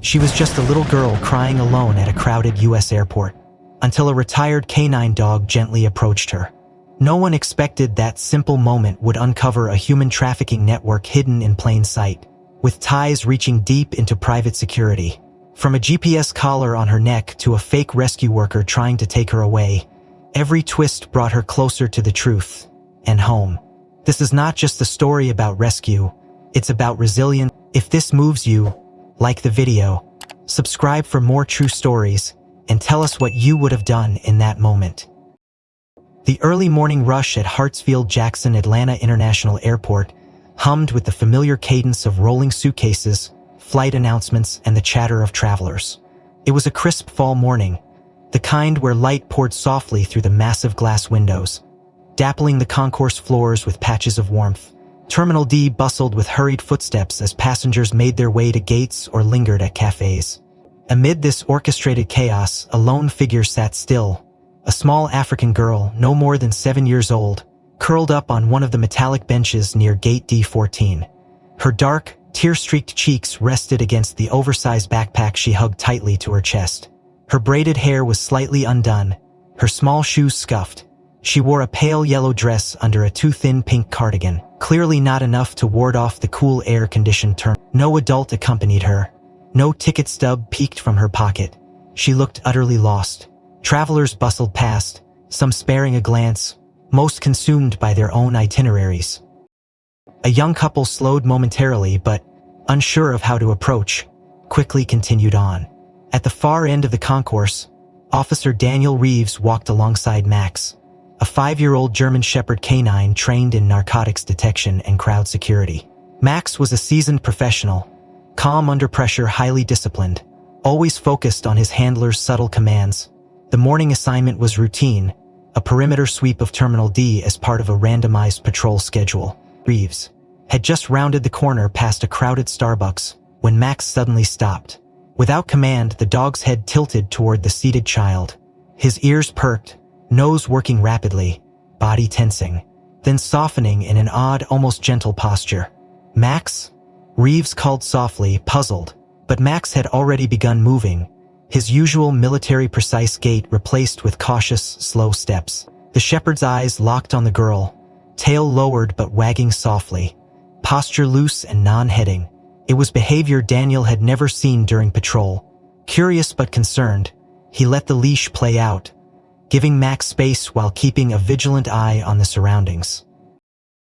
She was just a little girl crying alone at a crowded US airport, until a retired canine dog gently approached her. No one expected that simple moment would uncover a human trafficking network hidden in plain sight, with ties reaching deep into private security. From a GPS collar on her neck to a fake rescue worker trying to take her away, every twist brought her closer to the truth and home. This is not just a story about rescue, it's about resilience. If this moves you, like the video, subscribe for more true stories, and tell us what you would have done in that moment. The early morning rush at Hartsfield-Jackson Atlanta International Airport hummed with the familiar cadence of rolling suitcases, flight announcements, and the chatter of travelers. It was a crisp fall morning, the kind where light poured softly through the massive glass windows, dappling the concourse floors with patches of warmth. Terminal D bustled with hurried footsteps as passengers made their way to gates or lingered at cafes. Amid this orchestrated chaos, a lone figure sat still. A small African girl, no more than 7 years old, curled up on one of the metallic benches near gate D14. Her dark, tear-streaked cheeks rested against the oversized backpack she hugged tightly to her chest. Her braided hair was slightly undone, her small shoes scuffed. She wore a pale yellow dress under a too-thin pink cardigan, clearly not enough to ward off the cool air-conditioned terminal. No adult accompanied her. No ticket stub peeked from her pocket. She looked utterly lost. Travelers bustled past, some sparing a glance, most consumed by their own itineraries. A young couple slowed momentarily but, unsure of how to approach, quickly continued on. At the far end of the concourse, Officer Daniel Reeves walked alongside Max, a 5-year-old German Shepherd canine trained in narcotics detection and crowd security. Max was a seasoned professional, calm under pressure, highly disciplined, always focused on his handler's subtle commands. The morning assignment was routine, a perimeter sweep of Terminal D as part of a randomized patrol schedule. Reeves had just rounded the corner past a crowded Starbucks when Max suddenly stopped. Without command, the dog's head tilted toward the seated child. His ears perked, nose working rapidly, body tensing, then softening in an odd, almost gentle posture. "Max?" Reeves called softly, puzzled, but Max had already begun moving, his usual military-precise gait replaced with cautious, slow steps. The shepherd's eyes locked on the girl, tail lowered but wagging softly, posture loose and non-heading. It was behavior Daniel had never seen during patrol. Curious but concerned, he let the leash play out, giving Max space while keeping a vigilant eye on the surroundings.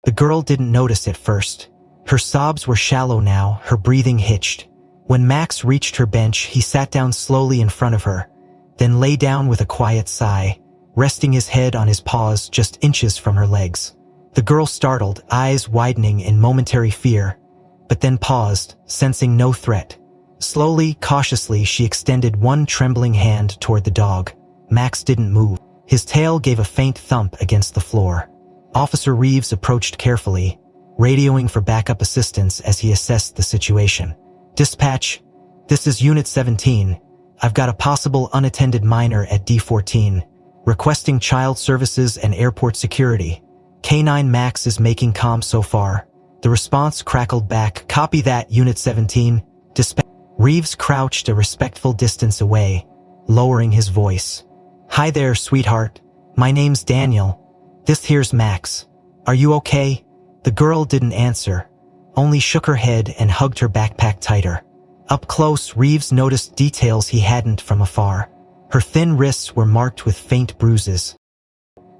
The girl didn't notice at first. Her sobs were shallow now, her breathing hitched. When Max reached her bench, he sat down slowly in front of her, then lay down with a quiet sigh, resting his head on his paws just inches from her legs. The girl startled, eyes widening in momentary fear, but then paused, sensing no threat. Slowly, cautiously, she extended one trembling hand toward the dog. Max didn't move. His tail gave a faint thump against the floor. Officer Reeves approached carefully, radioing for backup assistance as he assessed the situation. "Dispatch, this is Unit 17. I've got a possible unattended minor at D14, requesting child services and airport security. K9 Max is making comms so far." The response crackled back, "Copy that, Unit 17. Dispatch." Reeves crouched a respectful distance away, lowering his voice. "Hi there, sweetheart. My name's Daniel. This here's Max. Are you okay?" The girl didn't answer, only shook her head and hugged her backpack tighter. Up close, Reeves noticed details he hadn't from afar. Her thin wrists were marked with faint bruises.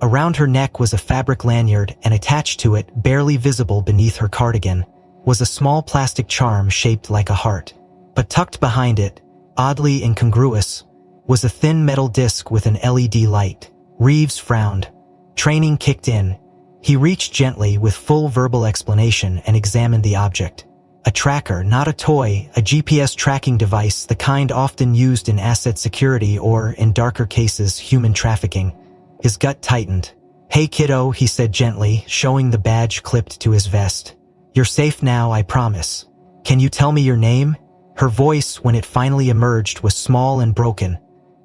Around her neck was a fabric lanyard, and attached to it, barely visible beneath her cardigan, was a small plastic charm shaped like a heart. But tucked behind it, oddly incongruous, was a thin metal disc with an LED light. Reeves frowned. Training kicked in. He reached gently with full verbal explanation and examined the object. A tracker, not a toy, a GPS tracking device, the kind often used in asset security or, in darker cases, human trafficking. His gut tightened. "Hey kiddo," he said gently, showing the badge clipped to his vest. "You're safe now, I promise. Can you tell me your name?" Her voice, when it finally emerged, was small and broken.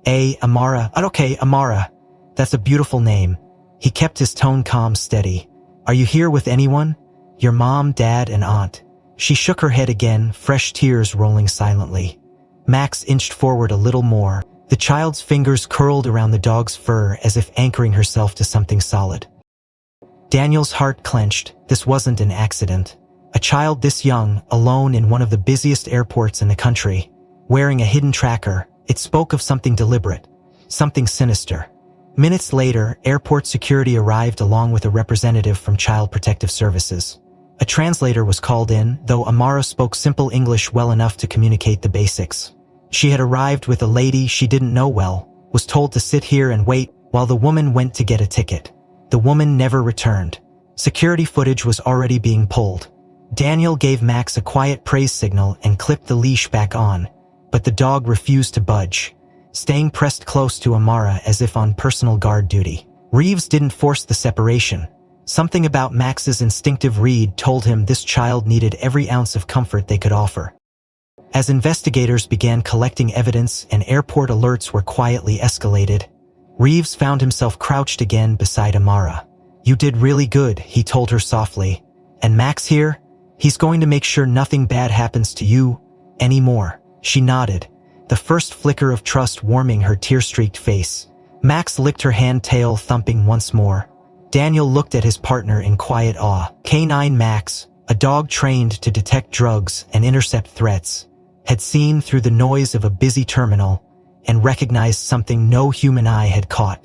Amara. Okay, Amara. That's a beautiful name." He kept his tone calm, steady. "Are you here with anyone? Your mom, dad, and aunt?" She shook her head again, fresh tears rolling silently. Max inched forward a little more. The child's fingers curled around the dog's fur as if anchoring herself to something solid. Daniel's heart clenched. This wasn't an accident. A child this young, alone in one of the busiest airports in the country, wearing a hidden tracker, it spoke of something deliberate, something sinister. Minutes later, airport security arrived along with a representative from Child Protective Services. A translator was called in, though Amara spoke simple English well enough to communicate the basics. She had arrived with a lady she didn't know well, was told to sit here and wait while the woman went to get a ticket. The woman never returned. Security footage was already being pulled. Daniel gave Max a quiet praise signal and clipped the leash back on, but the dog refused to budge, staying pressed close to Amara as if on personal guard duty. Reeves didn't force the separation. Something about Max's instinctive read told him this child needed every ounce of comfort they could offer. As investigators began collecting evidence and airport alerts were quietly escalated, Reeves found himself crouched again beside Amara. "You did really good," he told her softly. "And Max here? He's going to make sure nothing bad happens to you anymore." She nodded, the first flicker of trust warming her tear-streaked face. Max licked her hand, tail thumping once more. Daniel looked at his partner in quiet awe. Canine Max, a dog trained to detect drugs and intercept threats, had seen through the noise of a busy terminal and recognized something no human eye had caught.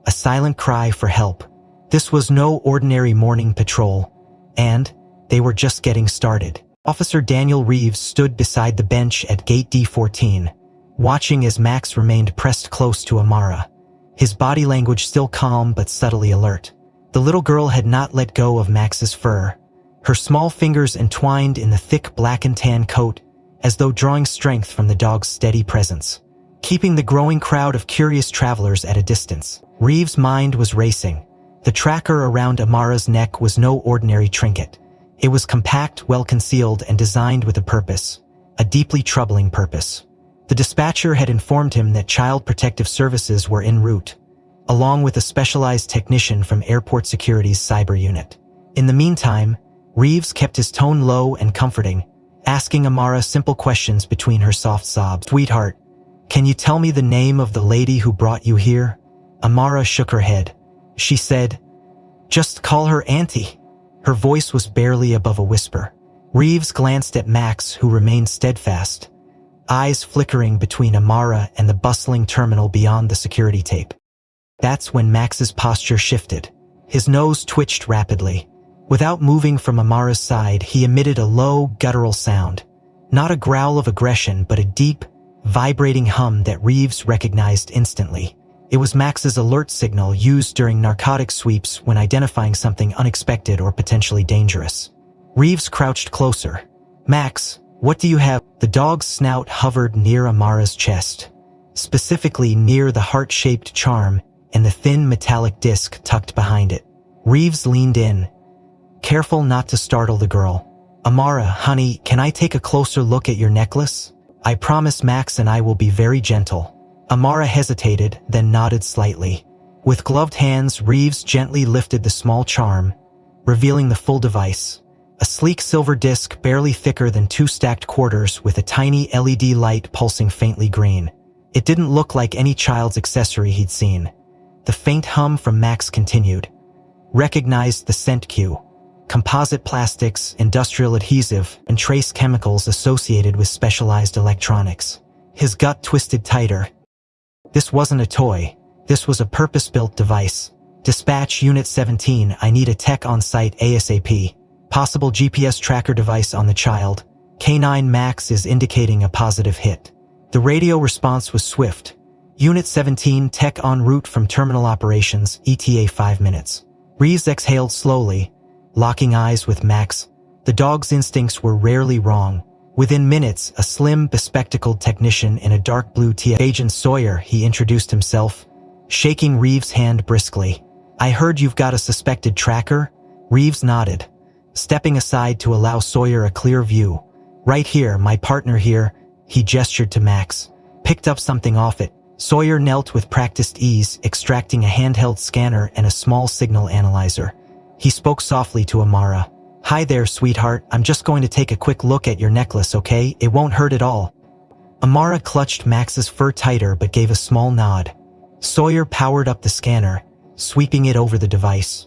A silent cry for help. This was no ordinary morning patrol, and they were just getting started. Officer Daniel Reeves stood beside the bench at gate D14, watching as Max remained pressed close to Amara, his body language still calm but subtly alert. The little girl had not let go of Max's fur, her small fingers entwined in the thick black and tan coat, as though drawing strength from the dog's steady presence, keeping the growing crowd of curious travelers at a distance. Reeves' mind was racing. The tracker around Amara's neck was no ordinary trinket. It was compact, well-concealed, and designed with a purpose, a deeply troubling purpose. The dispatcher had informed him that Child Protective Services were en route, along with a specialized technician from Airport Security's cyber unit. In the meantime, Reeves kept his tone low and comforting, asking Amara simple questions between her soft sobs. "Sweetheart, can you tell me the name of the lady who brought you here?" Amara shook her head. She said, "Just call her Auntie." Her voice was barely above a whisper. Reeves glanced at Max, who remained steadfast, eyes flickering between Amara and the bustling terminal beyond the security tape. That's when Max's posture shifted. His nose twitched rapidly. Without moving from Amara's side, he emitted a low, guttural sound. Not a growl of aggression, but a deep, vibrating hum that Reeves recognized instantly. It was Max's alert signal used during narcotic sweeps when identifying something unexpected or potentially dangerous. Reeves crouched closer. "Max, what do you have?" The dog's snout hovered near Amara's chest, specifically near the heart-shaped charm and the thin metallic disc tucked behind it. Reeves leaned in, careful not to startle the girl. "Amara, honey, can I take a closer look at your necklace? I promise Max and I will be very gentle." Amara hesitated, then nodded slightly. With gloved hands, Reeves gently lifted the small charm, revealing the full device. A sleek silver disc barely thicker than 2 stacked quarters with a tiny LED light pulsing faintly green. It didn't look like any child's accessory he'd seen. The faint hum from Max continued. Recognized the scent cue. Composite plastics, industrial adhesive, and trace chemicals associated with specialized electronics. His gut twisted tighter. This wasn't a toy. This was a purpose-built device. "Dispatch Unit 17, I need a tech on site ASAP. Possible GPS tracker device on the child. Canine Max is indicating a positive hit." The radio response was swift. "Unit 17, tech en route from terminal operations, ETA 5 minutes. Reeves exhaled slowly, locking eyes with Max. The dog's instincts were rarely wrong. Within minutes, a slim, bespectacled technician in a dark blue tee. "Agent Sawyer," he introduced himself, shaking Reeves' hand briskly. "I heard you've got a suspected tracker?" Reeves nodded, stepping aside to allow Sawyer a clear view. "Right here, my partner here," he gestured to Max, picked up something off it. Sawyer knelt with practiced ease, extracting a handheld scanner and a small signal analyzer. He spoke softly to Amara. "Hi there, sweetheart. I'm just going to take a quick look at your necklace, okay? It won't hurt at all." Amara clutched Max's fur tighter but gave a small nod. Sawyer powered up the scanner, sweeping it over the device.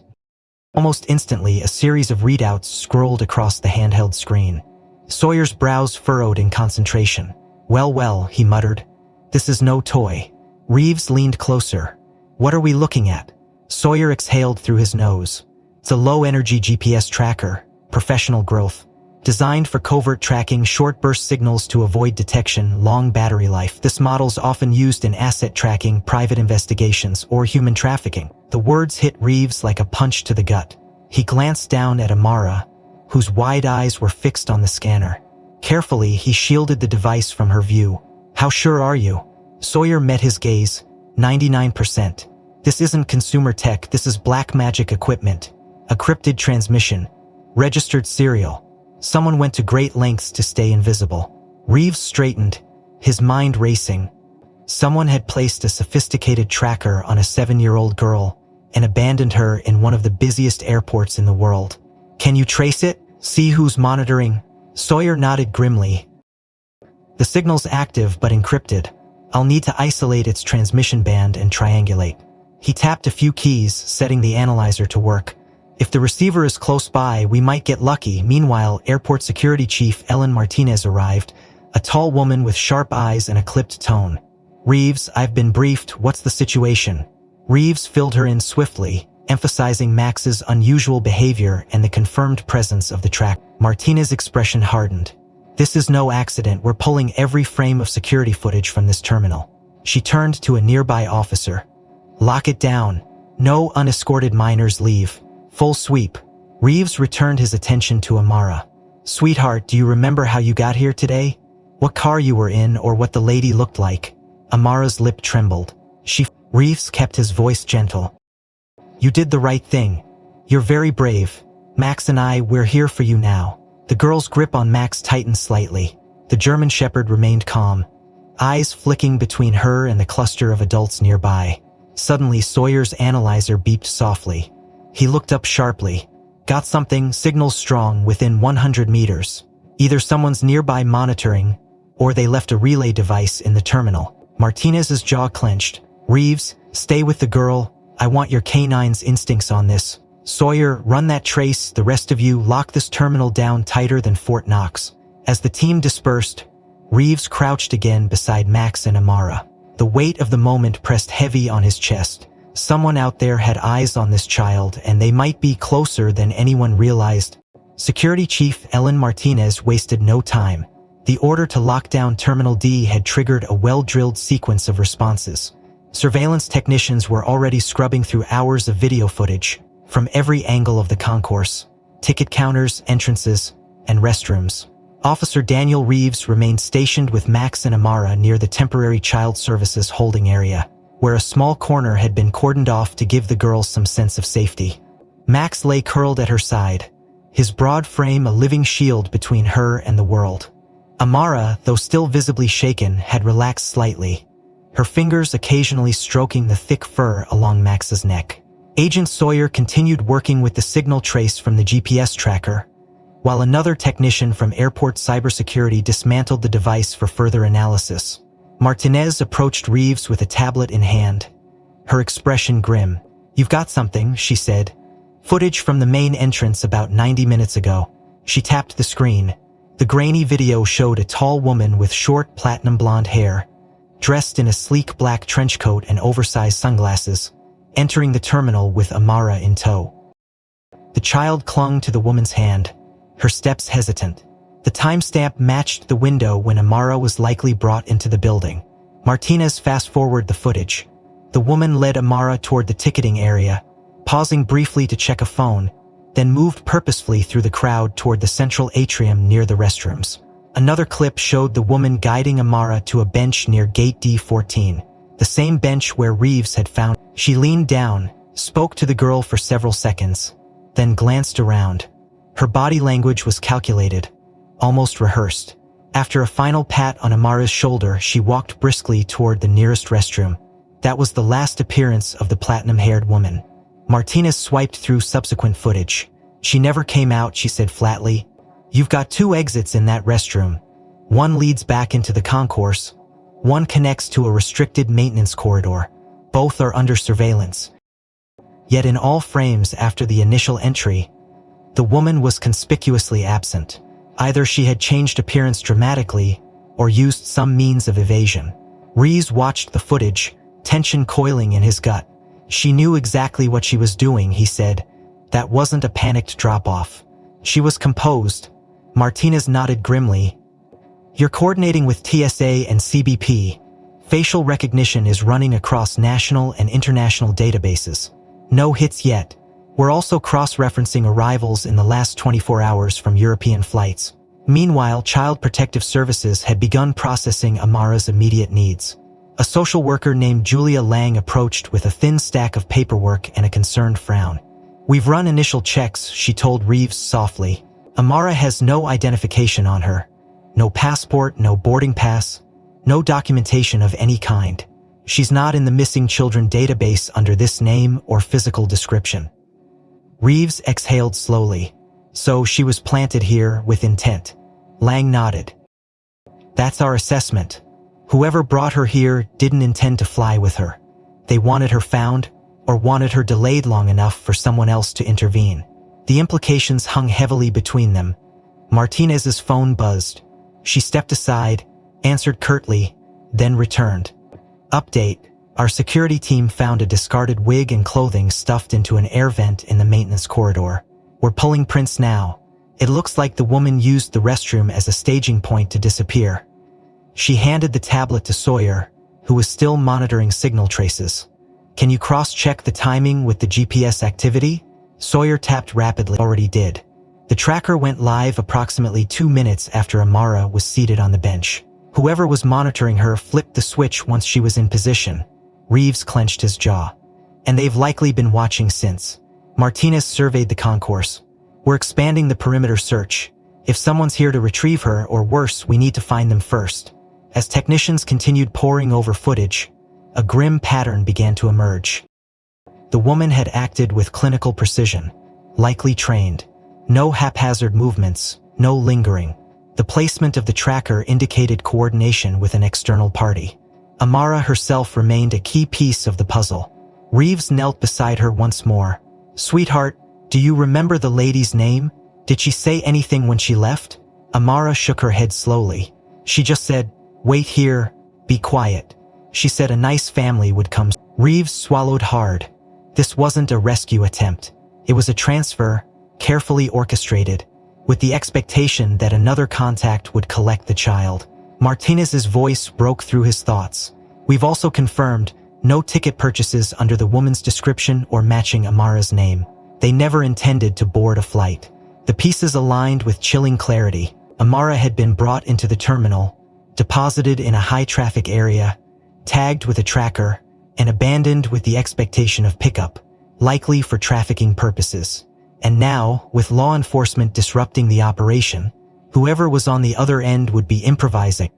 Almost instantly, a series of readouts scrolled across the handheld screen. Sawyer's brows furrowed in concentration. Well, he muttered. This is no toy. Reeves leaned closer. What are we looking at? Sawyer exhaled through his nose. It's a low-energy GPS tracker, professional growth. Designed for covert tracking, short burst signals to avoid detection, long battery life. This model's often used in asset tracking, private investigations, or human trafficking. The words hit Reeves like a punch to the gut. He glanced down at Amara, whose wide eyes were fixed on the scanner. Carefully, he shielded the device from her view. How sure are you? Sawyer met his gaze. 99%. This isn't consumer tech, this is black magic equipment. A cryptid transmission. Registered serial. Someone went to great lengths to stay invisible. Reeves straightened, his mind racing. Someone had placed a sophisticated tracker on a 7-year-old girl and abandoned her in one of the busiest airports in the world. Can you trace it? See who's monitoring? Sawyer nodded grimly. The signal's active but encrypted. I'll need to isolate its transmission band and triangulate. He tapped a few keys, setting the analyzer to work. If the receiver is close by, we might get lucky. Meanwhile, Airport Security Chief Ellen Martinez arrived, a tall woman with sharp eyes and a clipped tone. Reeves, I've been briefed. What's the situation? Reeves filled her in swiftly, emphasizing Max's unusual behavior and the confirmed presence of the track. Martinez's expression hardened. This is no accident. We're pulling every frame of security footage from this terminal. She turned to a nearby officer. Lock it down. No unescorted minors leave. Full sweep. Reeves returned his attention to Amara. Sweetheart, do you remember how you got here today? What car you were in or what the lady looked like? Amara's lip trembled. Reeves kept his voice gentle. You did the right thing. You're very brave. Max and we're here for you now. The girl's grip on Max tightened slightly. The German Shepherd remained calm, eyes flicking between her and the cluster of adults nearby. Suddenly, Sawyer's analyzer beeped softly. He looked up sharply. Got something, signals strong, within 100 meters. Either someone's nearby monitoring, or they left a relay device in the terminal. Martinez's jaw clenched. Reeves, stay with the girl. I want your canine's instincts on this. Sawyer, run that trace. The rest of you, lock this terminal down tighter than Fort Knox. As the team dispersed, Reeves crouched again beside Max and Amara. The weight of the moment pressed heavy on his chest. Someone out there had eyes on this child, and they might be closer than anyone realized. Security Chief Ellen Martinez wasted no time. The order to lock down Terminal D had triggered a well-drilled sequence of responses. Surveillance technicians were already scrubbing through hours of video footage from every angle of the concourse, ticket counters, entrances, and restrooms. Officer Daniel Reeves remained stationed with Max and Amara near the temporary child services holding area, where a small corner had been cordoned off to give the girls some sense of safety. Max lay curled at her side, his broad frame a living shield between her and the world. Amara, though still visibly shaken, had relaxed slightly, her fingers occasionally stroking the thick fur along Max's neck. Agent Sawyer continued working with the signal trace from the GPS tracker, while another technician from Airport Cybersecurity dismantled the device for further analysis. Martinez approached Reeves with a tablet in hand, her expression grim. You've got something, she said. Footage from the main entrance about 90 minutes ago. She tapped the screen. The grainy video showed a tall woman with short platinum blonde hair, dressed in a sleek black trench coat and oversized sunglasses, entering the terminal with Amara in tow. The child clung to the woman's hand, her steps hesitant. The timestamp matched the window when Amara was likely brought into the building. Martinez fast-forwarded the footage. The woman led Amara toward the ticketing area, pausing briefly to check a phone, then moved purposefully through the crowd toward the central atrium near the restrooms. Another clip showed the woman guiding Amara to a bench near gate D14, the same bench where Reeves had found. She leaned down, spoke to the girl for several seconds, then glanced around. Her body language was calculated, almost rehearsed. After a final pat on Amara's shoulder, she walked briskly toward the nearest restroom. That was the last appearance of the platinum-haired woman. Martinez swiped through subsequent footage. She never came out, she said flatly. You've got 2 exits in that restroom. One leads back into the concourse. One connects to a restricted maintenance corridor. Both are under surveillance. Yet in all frames after the initial entry, the woman was conspicuously absent. Either she had changed appearance dramatically or used some means of evasion. Reeves watched the footage, tension coiling in his gut. She knew exactly what she was doing, he said. That wasn't a panicked drop-off. She was composed. Martinez nodded grimly. You're coordinating with TSA and CBP. Facial recognition is running across national and international databases. No hits yet. We're also cross-referencing arrivals in the last 24 hours from European flights. Meanwhile, Child Protective Services had begun processing Amara's immediate needs. A social worker named Julia Lang approached with a thin stack of paperwork and a concerned frown. We've run initial checks, she told Reeves softly. Amara has no identification on her. No passport, no boarding pass, no documentation of any kind. She's not in the missing children database under this name or physical description. Reeves exhaled slowly. So she was planted here with intent. Lang nodded. That's our assessment. Whoever brought her here didn't intend to fly with her. They wanted her found, or wanted her delayed long enough for someone else to intervene. The implications hung heavily between them. Martinez's phone buzzed. She stepped aside, answered curtly, then returned. Update. Our security team found a discarded wig and clothing stuffed into an air vent in the maintenance corridor. We're pulling prints now. It looks like the woman used the restroom as a staging point to disappear. She handed the tablet to Sawyer, who was still monitoring signal traces. Can you cross-check the timing with the GPS activity? Sawyer tapped rapidly. Already did. The tracker went live approximately 2 minutes after Amara was seated on the bench. Whoever was monitoring her flipped the switch once she was in position. Reeves clenched his jaw. And they've likely been watching since. Martinez surveyed the concourse. We're expanding the perimeter search. If someone's here to retrieve her, or worse, we need to find them first. As technicians continued poring over footage, a grim pattern began to emerge. The woman had acted with clinical precision, likely trained. No haphazard movements, no lingering. The placement of the tracker indicated coordination with an external party. Amara herself remained a key piece of the puzzle. Reeves knelt beside her once more. Sweetheart, do you remember the lady's name? Did she say anything when she left? Amara shook her head slowly. She just said, wait here, be quiet. She said a nice family would come. Reeves swallowed hard. This wasn't a rescue attempt. It was a transfer, carefully orchestrated, with the expectation that another contact would collect the child. Martinez's voice broke through his thoughts. We've also confirmed no ticket purchases under the woman's description or matching Amara's name. They never intended to board a flight. The pieces aligned with chilling clarity. Amara had been brought into the terminal, deposited in a high-traffic area, tagged with a tracker, and abandoned with the expectation of pickup, likely for trafficking purposes. And now, with law enforcement disrupting the operation, whoever was on the other end would be improvising.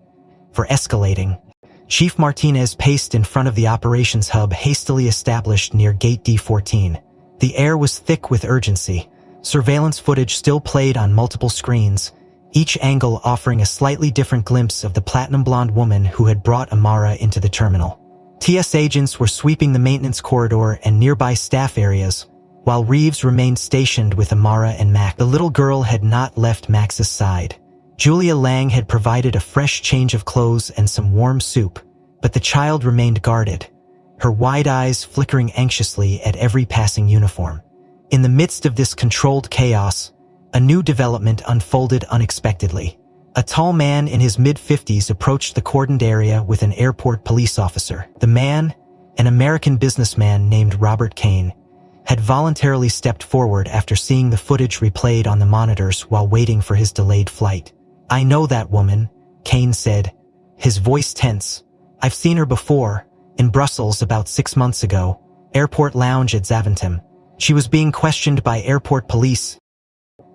For escalating, Chief Martinez paced in front of the operations hub hastily established near Gate D14. The air was thick with urgency. Surveillance footage still played on multiple screens, each angle offering a slightly different glimpse of the platinum blonde woman who had brought Amara into the terminal. TS agents were sweeping the maintenance corridor and nearby staff areas, while Reeves remained stationed with Amara and Max. The little girl had not left Max's side. Julia Lang had provided a fresh change of clothes and some warm soup, but the child remained guarded, her wide eyes flickering anxiously at every passing uniform. In the midst of this controlled chaos, a new development unfolded unexpectedly. A tall man in his mid-50s approached the cordoned area with an airport police officer. The man, an American businessman named Robert Kane, had voluntarily stepped forward after seeing the footage replayed on the monitors while waiting for his delayed flight. I know that woman, Kane said, his voice tense. I've seen her before, in Brussels about 6 months ago, airport lounge at Zaventem. She was being questioned by airport police.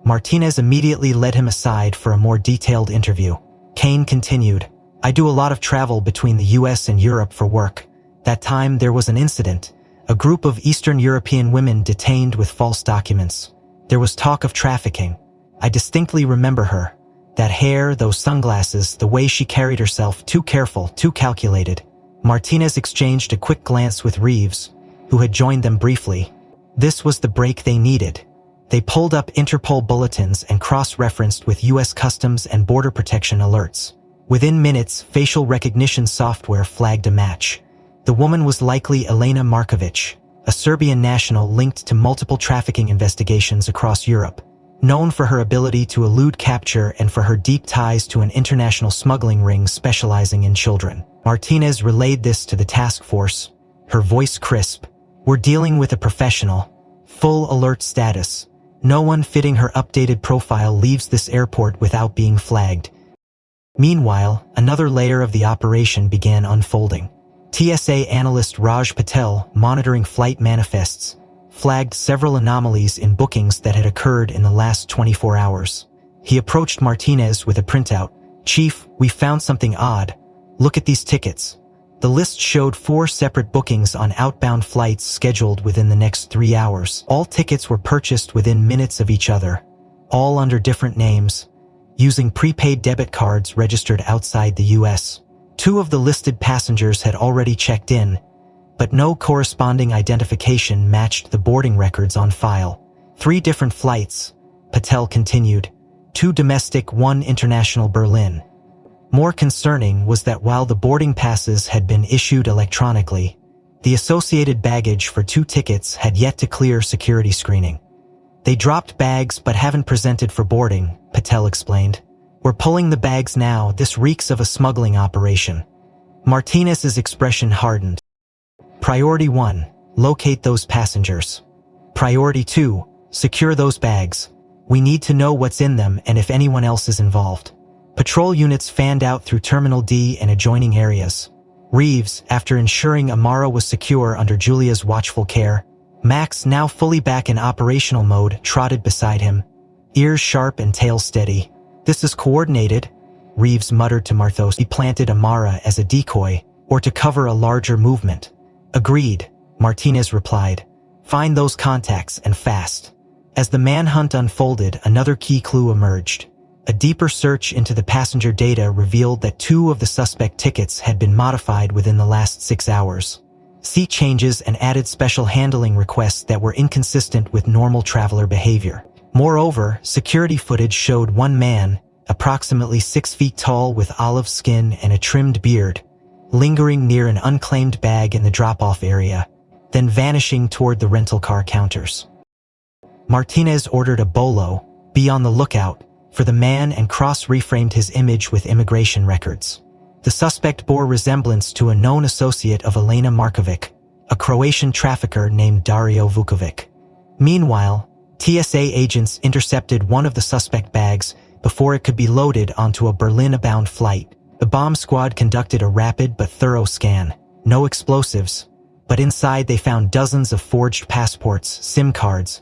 Martinez immediately led him aside for a more detailed interview. Kane continued, I do a lot of travel between the US and Europe for work. That time there was an incident, a group of Eastern European women detained with false documents. There was talk of trafficking. I distinctly remember her. That hair, those sunglasses, the way she carried herself, too careful, too calculated. Martinez exchanged a quick glance with Reeves, who had joined them briefly. This was the break they needed. They pulled up Interpol bulletins and cross-referenced with U.S. Customs and Border Protection alerts. Within minutes, facial recognition software flagged a match. The woman was likely Elena Markovic, a Serbian national linked to multiple trafficking investigations across Europe. Known for her ability to elude capture and for her deep ties to an international smuggling ring specializing in children. Martinez relayed this to the task force, her voice crisp. "We're dealing with a professional. Full alert status. No one fitting her updated profile leaves this airport without being flagged." Meanwhile, another layer of the operation began unfolding. TSA analyst Raj Patel, monitoring flight manifests, flagged several anomalies in bookings that had occurred in the last 24 hours. He approached Martinez with a printout. "Chief, we found something odd. Look at these tickets." The list showed 4 separate bookings on outbound flights scheduled within the next 3 hours. All tickets were purchased within minutes of each other, all under different names, using prepaid debit cards registered outside the U.S. 2 of the listed passengers had already checked in, but no corresponding identification matched the boarding records on file. 3 different flights, Patel continued. 2 domestic, 1 international Berlin. More concerning was that while the boarding passes had been issued electronically, the associated baggage for 2 tickets had yet to clear security screening. "They dropped bags but haven't presented for boarding," Patel explained. "We're pulling the bags now. This reeks of a smuggling operation." Martinez's expression hardened. "Priority 1, locate those passengers. Priority 2, secure those bags. We need to know what's in them and if anyone else is involved." Patrol units fanned out through Terminal D and adjoining areas. Reeves, after ensuring Amara was secure under Julia's watchful care, Max, now fully back in operational mode, trotted beside him, ears sharp and tail steady. "This is coordinated," Reeves muttered to Marthos. "He planted Amara as a decoy, or to cover a larger movement." "Agreed," Martinez replied. "Find those contacts, and fast." As the manhunt unfolded, another key clue emerged. A deeper search into the passenger data revealed that 2 of the suspect tickets had been modified within the last 6 hours. Seat changes and added special handling requests that were inconsistent with normal traveler behavior. Moreover, security footage showed one man, approximately 6 feet tall with olive skin and a trimmed beard, lingering near an unclaimed bag in the drop-off area, then vanishing toward the rental car counters. Martinez ordered a bolo, "Be on the lookout," for the man and cross-reframed his image with immigration records. The suspect bore resemblance to a known associate of Elena Markovic, a Croatian trafficker named Dario Vukovic. Meanwhile, TSA agents intercepted one of the suspect bags before it could be loaded onto a Berlin-bound flight. The bomb squad conducted a rapid but thorough scan. No explosives, but inside they found dozens of forged passports, SIM cards,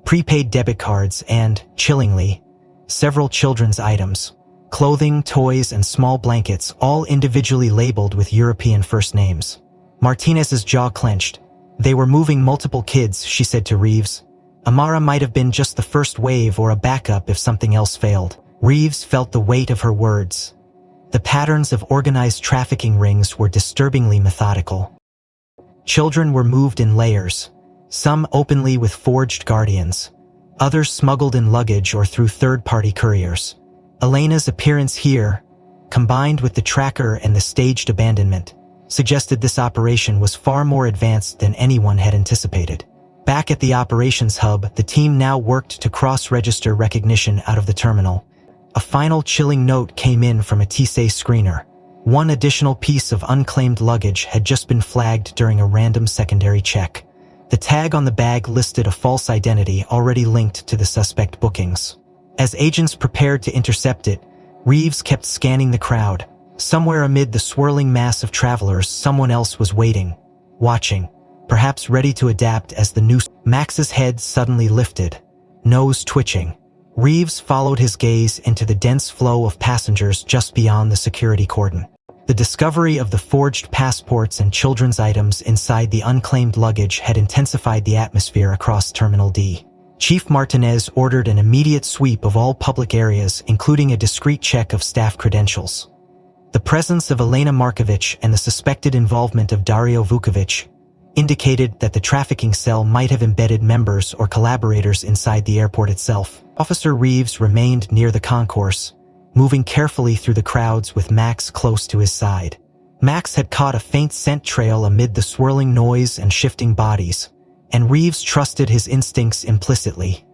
prepaid debit cards, and, chillingly, several children's items, clothing, toys, and small blankets, all individually labeled with European first names. Martinez's jaw clenched. "They were moving multiple kids," she said to Reeves. "Amara might have been just the first wave or a backup if something else failed." Reeves felt the weight of her words. The patterns of organized trafficking rings were disturbingly methodical. Children were moved in layers, some openly with forged guardians, others smuggled in luggage or through third-party couriers. Elena's appearance here, combined with the tracker and the staged abandonment, suggested this operation was far more advanced than anyone had anticipated. Back at the operations hub, the team now worked to cross-register recognition out of the terminal. A final chilling note came in from a TSA screener. One additional piece of unclaimed luggage had just been flagged during a random secondary check. The tag on the bag listed a false identity already linked to the suspect bookings. As agents prepared to intercept it, Reeves kept scanning the crowd. Somewhere amid the swirling mass of travelers, someone else was waiting, watching, perhaps ready to adapt as the news. Max's head suddenly lifted, nose twitching. Reeves followed his gaze into the dense flow of passengers just beyond the security cordon. The discovery of the forged passports and children's items inside the unclaimed luggage had intensified the atmosphere across Terminal D. Chief Martinez ordered an immediate sweep of all public areas, including a discreet check of staff credentials. The presence of Elena Markovich and the suspected involvement of Dario Vukovic indicated that the trafficking cell might have embedded members or collaborators inside the airport itself. Officer Reeves remained near the concourse, moving carefully through the crowds with Max close to his side. Max had caught a faint scent trail amid the swirling noise and shifting bodies, and Reeves trusted his instincts implicitly.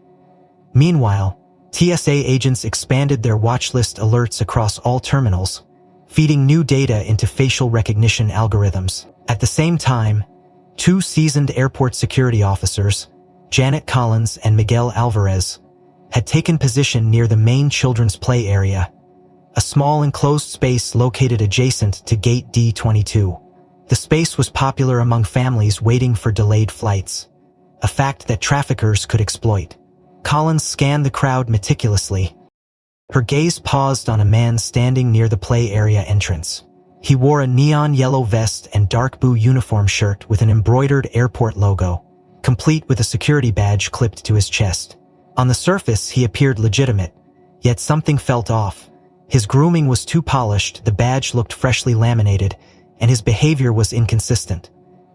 Meanwhile, TSA agents expanded their watchlist alerts across all terminals, feeding new data into facial recognition algorithms. At the same time, two seasoned airport security officers, Janet Collins and Miguel Alvarez, had taken position near the main children's play area, a small enclosed space located adjacent to Gate D22. The space was popular among families waiting for delayed flights, a fact that traffickers could exploit. Collins scanned the crowd meticulously. Her gaze paused on a man standing near the play area entrance. He wore a neon yellow vest and dark blue uniform shirt with an embroidered airport logo, complete with a security badge clipped to his chest. On the surface, he appeared legitimate, yet something felt off. His grooming was too polished, the badge looked freshly laminated, and his behavior was inconsistent.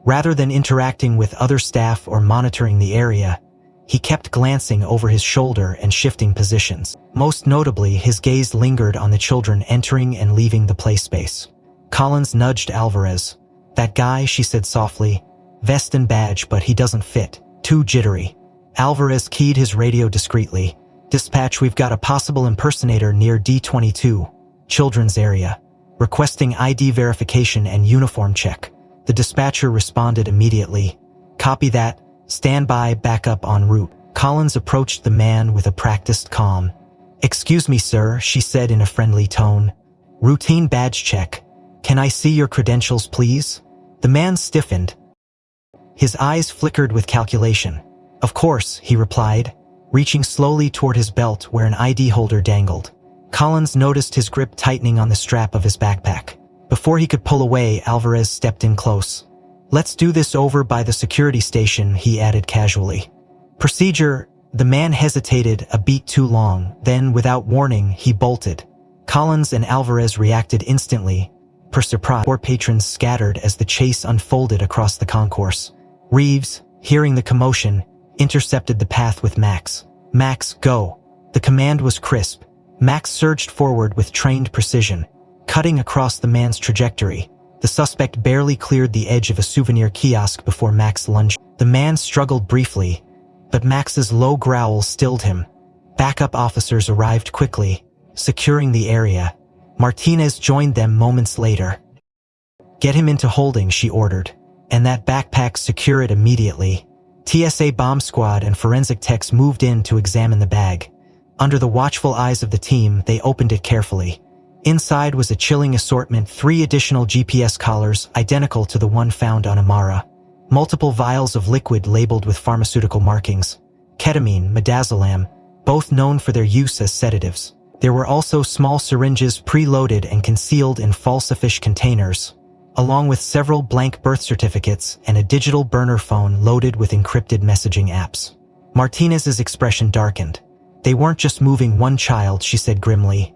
Rather than interacting with other staff or monitoring the area, he kept glancing over his shoulder and shifting positions. Most notably, his gaze lingered on the children entering and leaving the play space. Collins nudged Alvarez. "That guy," she said softly. "Vest and badge, but he doesn't fit. Too jittery." Alvarez keyed his radio discreetly. "Dispatch, we've got a possible impersonator near D22, children's area, requesting ID verification and uniform check." The dispatcher responded immediately. "Copy that. Stand by, backup en route." Collins approached the man with a practiced calm. "Excuse me, sir," she said in a friendly tone. "Routine badge check. Can I see your credentials, please?" The man stiffened. His eyes flickered with calculation. "Of course," he replied, reaching slowly toward his belt where an ID holder dangled. Collins noticed his grip tightening on the strap of his backpack. Before he could pull away, Alvarez stepped in close. "Let's do this over by the security station," he added casually. "Procedure." The man hesitated a beat too long, then, without warning, he bolted. Collins and Alvarez reacted instantly. Per surprise, four patrons scattered as the chase unfolded across the concourse. Reeves, hearing the commotion, intercepted the path with Max. "Max, go." The command was crisp. Max surged forward with trained precision, cutting across the man's trajectory. The suspect barely cleared the edge of a souvenir kiosk before Max lunged. The man struggled briefly, but Max's low growl stilled him. Backup officers arrived quickly, securing the area. Martinez joined them moments later. "Get him into holding," she ordered. "And that backpack, secure it immediately." TSA bomb squad and forensic techs moved in to examine the bag. Under the watchful eyes of the team, they opened it carefully. Inside was a chilling assortment, 3 additional GPS collars identical to the one found on Amara. Multiple vials of liquid labeled with pharmaceutical markings. Ketamine, midazolam, both known for their use as sedatives. There were also small syringes preloaded and concealed in falsifish containers, along with several blank birth certificates and a digital burner phone loaded with encrypted messaging apps. Martinez's expression darkened. "They weren't just moving one child," she said grimly.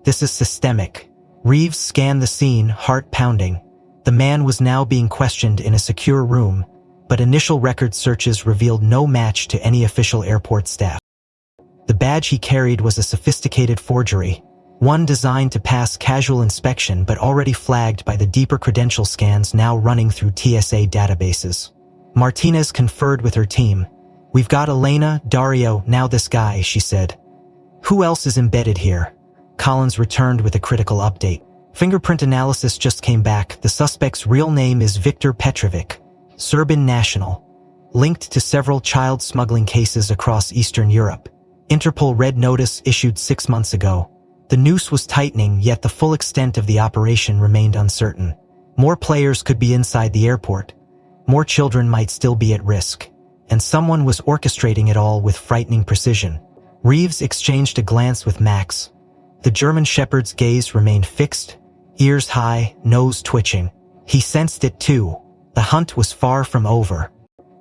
"This is systemic." Reeves scanned the scene, heart pounding. The man was now being questioned in a secure room, but initial record searches revealed no match to any official airport staff. The badge he carried was a sophisticated forgery, one designed to pass casual inspection but already flagged by the deeper credential scans now running through TSA databases. Martinez conferred with her team. "We've got Elena, Dario, now this guy," she said. "Who else is embedded here?" Collins returned with a critical update. "Fingerprint analysis just came back. The suspect's real name is Viktor Petrovic, Serbian national, linked to several child smuggling cases across Eastern Europe. Interpol red notice issued 6 months ago." The noose was tightening, yet the full extent of the operation remained uncertain. More players could be inside the airport. More children might still be at risk. And someone was orchestrating it all with frightening precision. Reeves exchanged a glance with Max. The German shepherd's gaze remained fixed, ears high, nose twitching. He sensed it too. The hunt was far from over.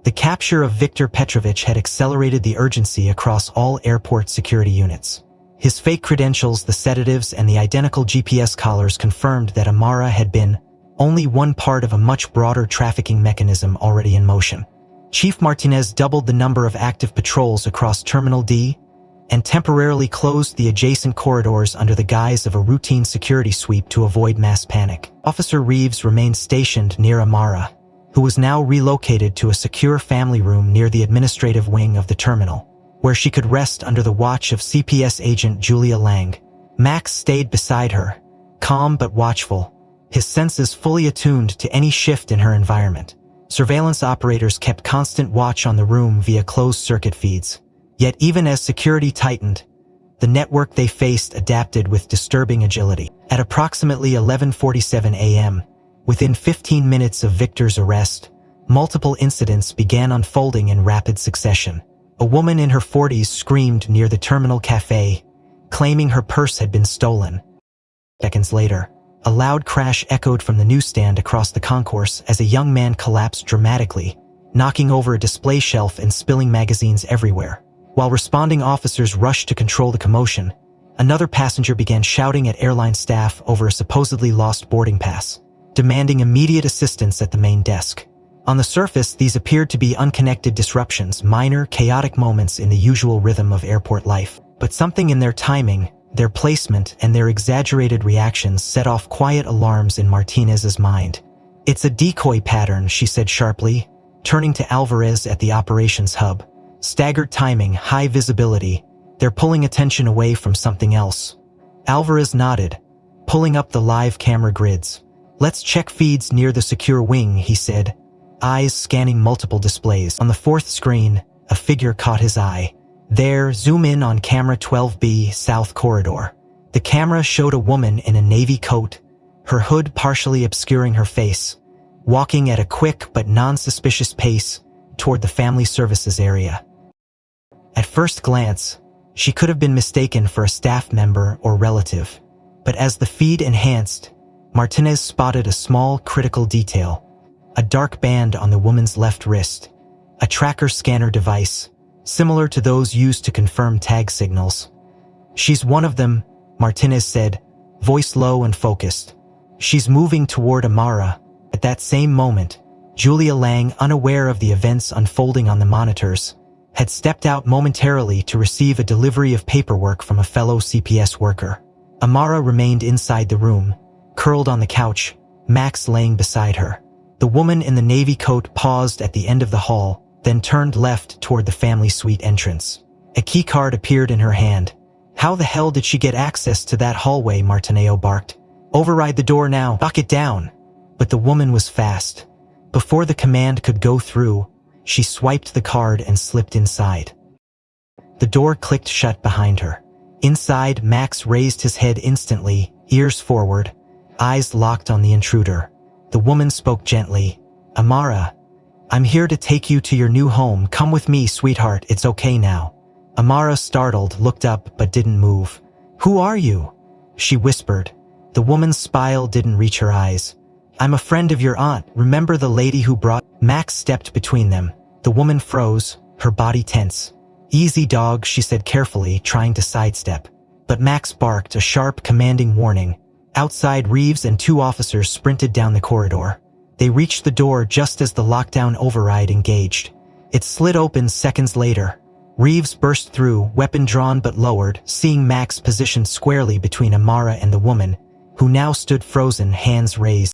The capture of Viktor Petrovich had accelerated the urgency across all airport security units. His fake credentials, the sedatives, and the identical GPS collars confirmed that Amara had been only one part of a much broader trafficking mechanism already in motion. Chief Martinez doubled the number of active patrols across Terminal D and temporarily closed the adjacent corridors under the guise of a routine security sweep to avoid mass panic. Officer Reeves remained stationed near Amara, who was now relocated to a secure family room near the administrative wing of the terminal, where she could rest under the watch of CPS agent Julia Lang. Max stayed beside her, calm but watchful, his senses fully attuned to any shift in her environment. Surveillance operators kept constant watch on the room via closed-circuit feeds. Yet even as security tightened, the network they faced adapted with disturbing agility. At approximately 11:47 a.m., within 15 minutes of Victor's arrest, multiple incidents began unfolding in rapid succession. A woman in her 40s screamed near the terminal cafe, claiming her purse had been stolen. Seconds later, a loud crash echoed from the newsstand across the concourse as a young man collapsed dramatically, knocking over a display shelf and spilling magazines everywhere. While responding officers rushed to control the commotion, another passenger began shouting at airline staff over a supposedly lost boarding pass, demanding immediate assistance at the main desk. On the surface, these appeared to be unconnected disruptions, minor, chaotic moments in the usual rhythm of airport life. But something in their timing, their placement, and their exaggerated reactions set off quiet alarms in Martinez's mind. "It's a decoy pattern," she said sharply, turning to Alvarez at the operations hub. "Staggered timing, high visibility. They're pulling attention away from something else." Alvarez nodded, pulling up the live camera grids. "Let's check feeds near the secure wing," he said, eyes scanning multiple displays. On the fourth screen, a figure caught his eye. There, zoom in on camera 12B, South Corridor. The camera showed a woman in a navy coat, her hood partially obscuring her face, walking at a quick but non-suspicious pace toward the family services area. At first glance, she could have been mistaken for a staff member or relative, but as the feed enhanced, Martinez spotted a small, critical detail: a dark band on the woman's left wrist, a tracker scanner device, similar to those used to confirm tag signals. "She's one of them," Martinez said, voice low and focused. "She's moving toward Amara." At that same moment, Julia Lang, unaware of the events unfolding on the monitors, had stepped out momentarily to receive a delivery of paperwork from a fellow CPS worker. Amara remained inside the room, curled on the couch, Max laying beside her. The woman in the navy coat paused at the end of the hall, then turned left toward the family suite entrance. A key card appeared in her hand. "How the hell did she get access to that hallway?" Martinez barked. "Override the door now. Knock it down." But the woman was fast. Before the command could go through, she swiped the card and slipped inside. The door clicked shut behind her. Inside, Max raised his head instantly, ears forward, eyes locked on the intruder. The woman spoke gently. "Amara, I'm here to take you to your new home. Come with me, sweetheart, it's okay now." Amara, startled, looked up but didn't move. "Who are you?" she whispered. The woman's smile didn't reach her eyes. "I'm a friend of your aunt. Remember the lady who brought—" Max stepped between them. The woman froze, her body tense. "Easy, dog," she said carefully, trying to sidestep. But Max barked, a sharp, commanding warning. Outside, Reeves and two officers sprinted down the corridor. They reached the door just as the lockdown override engaged. It slid open seconds later. Reeves burst through, weapon drawn but lowered, seeing Max positioned squarely between Amara and the woman, who now stood frozen, hands raised.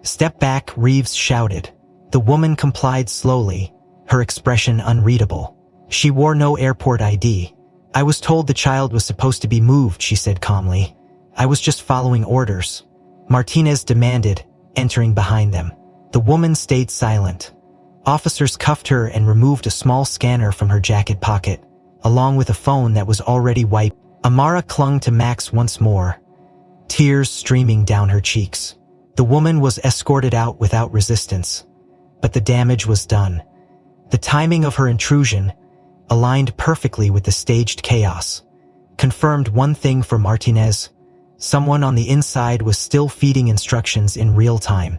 "Step back," Reeves shouted. The woman complied slowly, her expression unreadable. She wore no airport ID. "I was told the child was supposed to be moved," she said calmly. "I was just following orders," Martinez demanded, entering behind them. The woman stayed silent. Officers cuffed her and removed a small scanner from her jacket pocket, along with a phone that was already wiped. Amara clung to Max once more, tears streaming down her cheeks. The woman was escorted out without resistance, but the damage was done. The timing of her intrusion, aligned perfectly with the staged chaos, confirmed one thing for Martinez: someone on the inside was still feeding instructions in real time.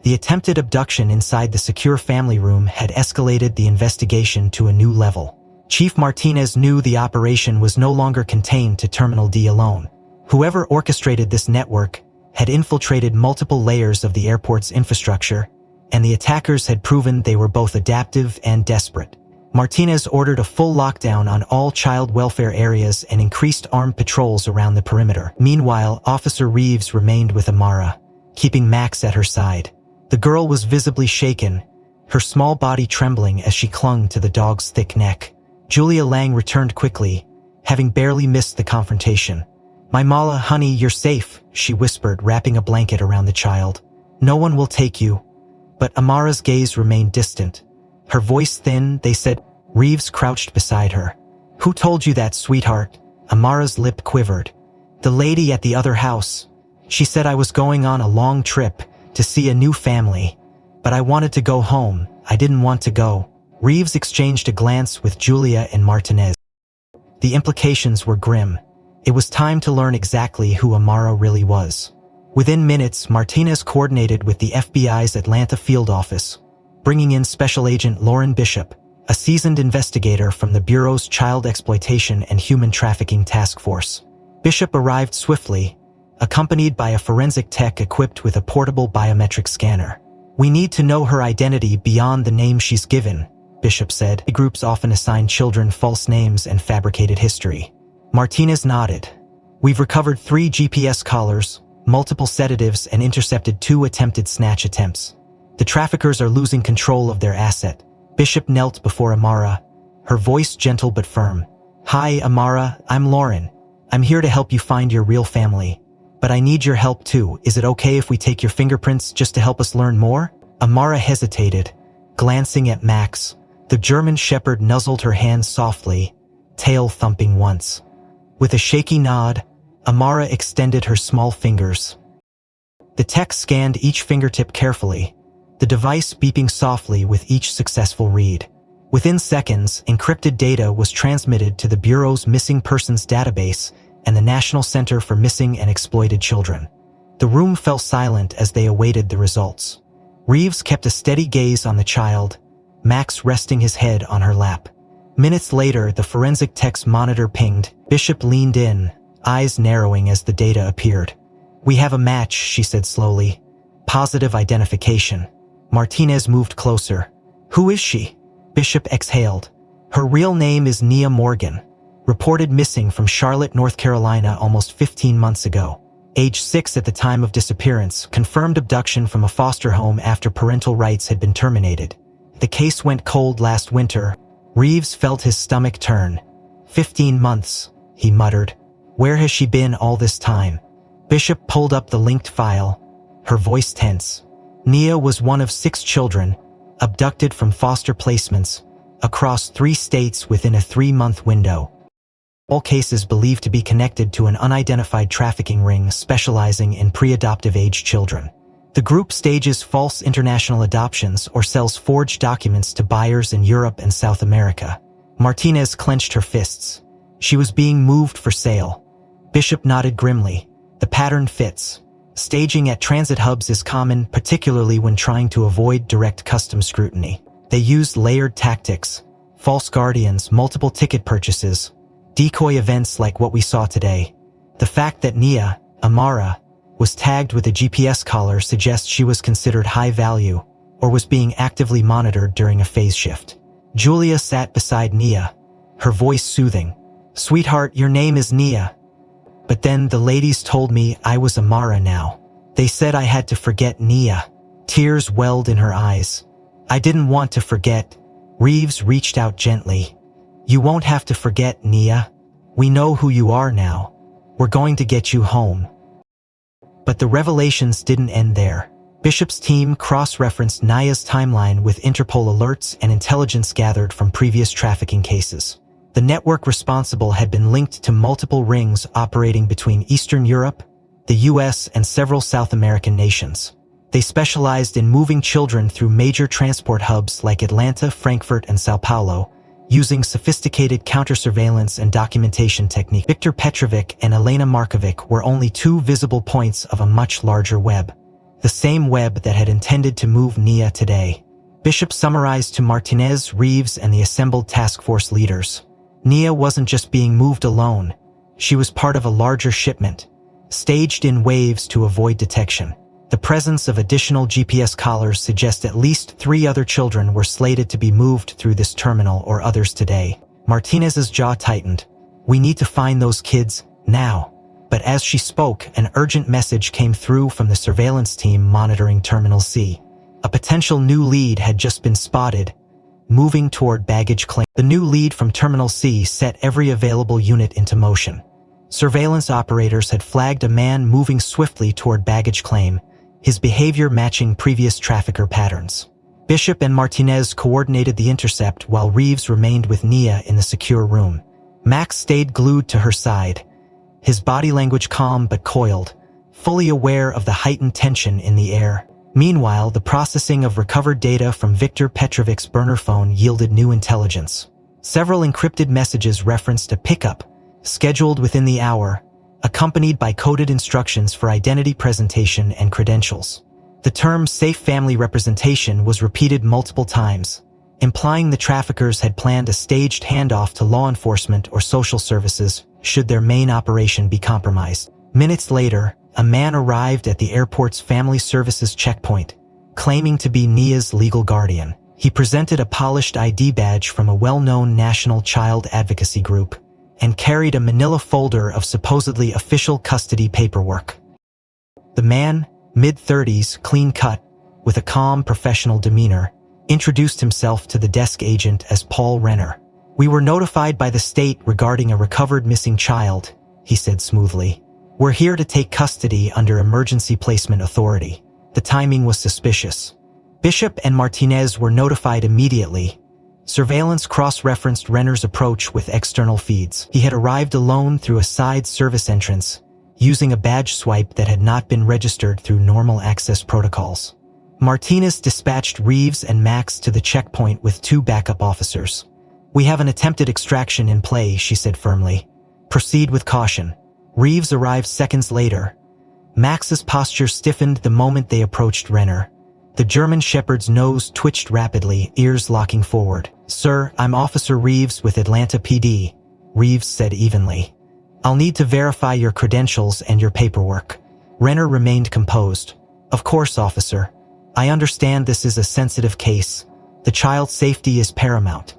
The attempted abduction inside the secure family room had escalated the investigation to a new level. Chief Martinez knew the operation was no longer contained to Terminal D alone. Whoever orchestrated this network had infiltrated multiple layers of the airport's infrastructure, and the attackers had proven they were both adaptive and desperate. Martinez ordered a full lockdown on all child welfare areas and increased armed patrols around the perimeter. Meanwhile, Officer Reeves remained with Amara, keeping Max at her side. The girl was visibly shaken, her small body trembling as she clung to the dog's thick neck. Julia Lang returned quickly, having barely missed the confrontation. "My Mala, honey, you're safe," she whispered, wrapping a blanket around the child. "No one will take you." But Amara's gaze remained distant. Her voice thin, they said. Reeves crouched beside her. "Who told you that, sweetheart?" Amara's lip quivered. "The lady at the other house. She said I was going on a long trip to see a new family. But I wanted to go home. I didn't want to go." Reeves exchanged a glance with Julia and Martinez. The implications were grim. It was time to learn exactly who Amara really was. Within minutes, Martinez coordinated with the FBI's Atlanta field office, bringing in Special Agent Lauren Bishop, a seasoned investigator from the Bureau's Child Exploitation and Human Trafficking Task Force. Bishop arrived swiftly, accompanied by a forensic tech equipped with a portable biometric scanner. "We need to know her identity beyond the name she's given," Bishop said. Groups often assign children false names and fabricated history. Martinez nodded. "We've recovered 3 GPS collars, multiple sedatives, and intercepted 2 attempted snatch attempts. The traffickers are losing control of their asset." Bishop knelt before Amara, her voice gentle but firm. "Hi, Amara, I'm Lauren. I'm here to help you find your real family. But I need your help too. Is it okay if we take your fingerprints just to help us learn more?" Amara hesitated, glancing at Max. The German shepherd nuzzled her hand softly, tail thumping once. With a shaky nod, Amara extended her small fingers. The tech scanned each fingertip carefully, the device beeping softly with each successful read. Within seconds, encrypted data was transmitted to the Bureau's Missing Persons database and the National Center for Missing and Exploited Children. The room fell silent as they awaited the results. Reeves kept a steady gaze on the child, Max resting his head on her lap. Minutes later, the forensic tech's monitor pinged. Bishop leaned in, eyes narrowing as the data appeared. "We have a match," she said slowly. "Positive identification." Martinez moved closer. "Who is she?" Bishop exhaled. "Her real name is Nia Morgan. Reported missing from Charlotte, North Carolina almost 15 months ago. Age 6 at the time of disappearance, confirmed abduction from a foster home after parental rights had been terminated. The case went cold last winter." Reeves felt his stomach turn. 15 months, he muttered. "Where has she been all this time?" Bishop pulled up the linked file, her voice tense. Nia was one of 6 children, abducted from foster placements, across 3 states within a 3-month window. All cases believed to be connected to an unidentified trafficking ring specializing in pre-adoptive age children. The group stages false international adoptions or sells forged documents to buyers in Europe and South America. Martinez clenched her fists. She was being moved for sale. Bishop nodded grimly. "The pattern fits. Staging at transit hubs is common, particularly when trying to avoid direct customs scrutiny. They used layered tactics, false guardians, multiple ticket purchases, decoy events like what we saw today. The fact that Nia, Amara, was tagged with a GPS collar suggests she was considered high value or was being actively monitored during a phase shift." Julia sat beside Nia, her voice soothing. "Sweetheart, your name is Nia. But then the ladies told me I was Amara now. They said I had to forget Nia." Tears welled in her eyes. "I didn't want to forget." Reeves reached out gently. "You won't have to forget, Nia. We know who you are now. We're going to get you home." But the revelations didn't end there. Bishop's team cross-referenced Nia's timeline with Interpol alerts and intelligence gathered from previous trafficking cases. The network responsible had been linked to multiple rings operating between Eastern Europe, the US, and several South American nations. They specialized in moving children through major transport hubs like Atlanta, Frankfurt, and Sao Paulo, using sophisticated counter-surveillance and documentation techniques. Viktor Petrovic and Elena Markovic were only 2 visible points of a much larger web. the same web that had intended to move Nia today. Bishop summarized to Martinez, Reeves, and the assembled task force leaders. Nia wasn't just being moved alone. She was part of a larger shipment, staged in waves to avoid detection. The presence of additional GPS collars suggests at least 3 other children were slated to be moved through this terminal or others today. Martinez's jaw tightened. We need to find those kids, now. But as she spoke, an urgent message came through from the surveillance team monitoring Terminal C. A potential new lead had just been spotted, moving toward baggage claim. The new lead from Terminal C set every available unit into motion. Surveillance operators had flagged a man moving swiftly toward baggage claim, his behavior matching previous trafficker patterns. Bishop and Martinez coordinated the intercept while Reeves remained with Nia in the secure room. Max stayed glued to her side, his body language calm but coiled, fully aware of the heightened tension in the air. Meanwhile, the processing of recovered data from Viktor Petrovic's burner phone yielded new intelligence. Several encrypted messages referenced a pickup, scheduled within the hour, accompanied by coded instructions for identity presentation and credentials. The term safe family representation was repeated multiple times, implying the traffickers had planned a staged handoff to law enforcement or social services should their main operation be compromised. Minutes later, a man arrived at the airport's family services checkpoint, claiming to be Nia's legal guardian. He presented a polished ID badge from a well-known national child advocacy group and carried a manila folder of supposedly official custody paperwork. The man, mid-30s, clean-cut, with a calm professional demeanor, introduced himself to the desk agent as Paul Renner. We were notified by the state regarding a recovered missing child, he said smoothly. We're here to take custody under emergency placement authority. The timing was suspicious. Bishop and Martinez were notified immediately. Surveillance cross-referenced Renner's approach with external feeds. He had arrived alone through a side service entrance, using a badge swipe that had not been registered through normal access protocols. Martinez dispatched Reeves and Max to the checkpoint with 2 backup officers. We have an attempted extraction in play, she said firmly. Proceed with caution. Reeves arrived seconds later. Max's posture stiffened the moment they approached Renner. The German shepherd's nose twitched rapidly, ears locking forward. Sir, I'm Officer Reeves with Atlanta PD, Reeves said evenly. I'll need to verify your credentials and your paperwork. Renner remained composed. Of course, officer. I understand this is a sensitive case. The child's safety is paramount.